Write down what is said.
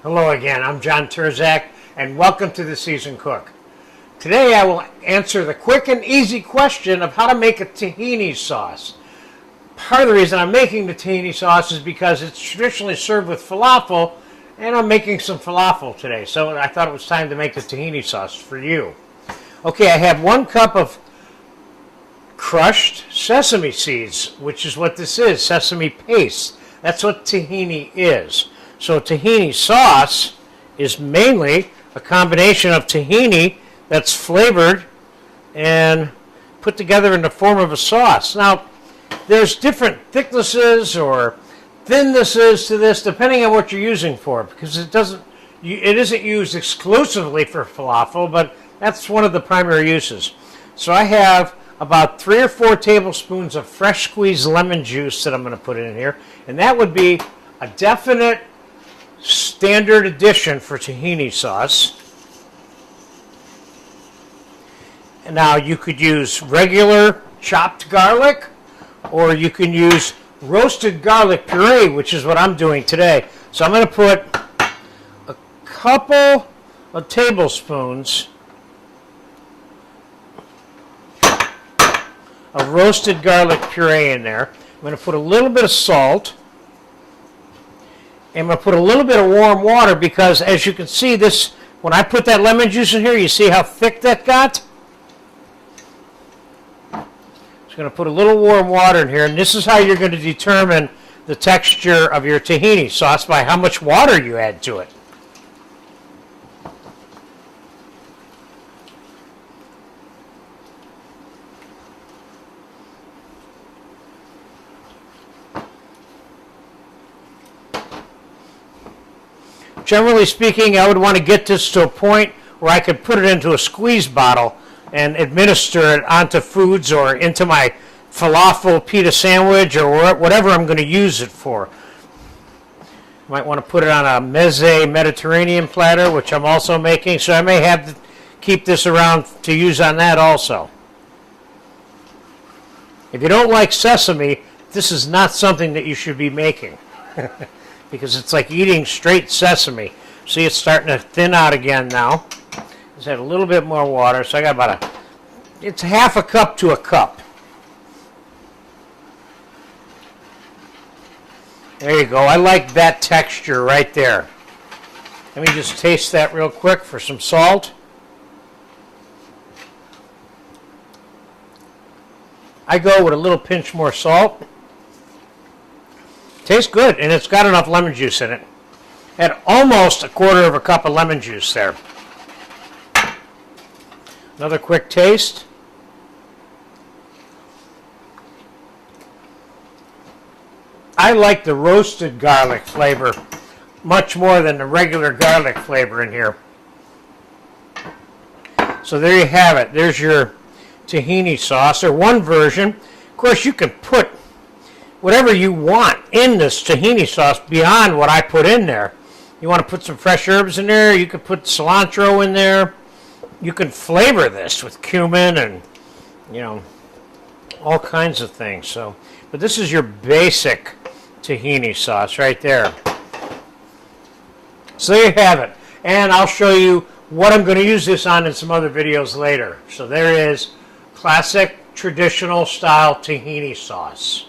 Hello again, I'm John Terzak, and welcome to The Seasoned Cook. Today I will answer the quick and easy question of how to make a tahini sauce. Part of the reason I'm making the tahini sauce is because it's traditionally served with falafel, and I'm making some falafel today, so I thought it was time to make the tahini sauce for you. Okay, I have 1 cup of crushed sesame seeds, which is what this is, sesame paste. That's what tahini is. So tahini sauce is mainly a combination of tahini that's flavored and put together in the form of a sauce. Now, there's different thicknesses or thinnesses to this depending on what you're using for, because it isn't used exclusively for falafel, but that's one of the primary uses. So I have about 3 or 4 tablespoons of fresh squeezed lemon juice that I'm going to put in here, and that would be a definite standard addition for tahini sauce. And now you could use regular chopped garlic, or you can use roasted garlic puree, which is what I'm doing today. So I'm going to put a couple of tablespoons of roasted garlic puree in there. I'm going to put a little bit of salt. I'm going to put a little bit of warm water because, as you can see, this, when I put that lemon juice in here, you see how thick that got? Just going to put a little warm water in here, and this is how you're going to determine the texture of your tahini sauce, by how much water you add to it. Generally speaking, I would want to get this to a point where I could put it into a squeeze bottle and administer it onto foods or into my falafel pita sandwich or whatever I'm going to use it for. You might want to put it on a meze Mediterranean platter, which I'm also making, so I may have to keep this around to use on that also. If you don't like sesame, this is not something that you should be making. Because it's like eating straight sesame. See, it's starting to thin out again now. Let's add a little bit more water. So I got about it's half a cup to a cup. There you go. I like that texture right there. Let me just taste that real quick for some salt. I go with a little pinch more salt. Tastes good, and it's got enough lemon juice in it. Add almost 1/4 cup of lemon juice there. Another quick taste. I like the roasted garlic flavor much more than the regular garlic flavor in here. So there you have it. There's your tahini sauce, or one version. Of course, you can put whatever you want in this tahini sauce beyond what I put in there. You want to put some fresh herbs in there, you could put cilantro in there. You can flavor this with cumin and, you know, all kinds of things. So, but this is your basic tahini sauce right there. So there you have it. And I'll show you what I'm going to use this on in some other videos later. So there is classic traditional style tahini sauce.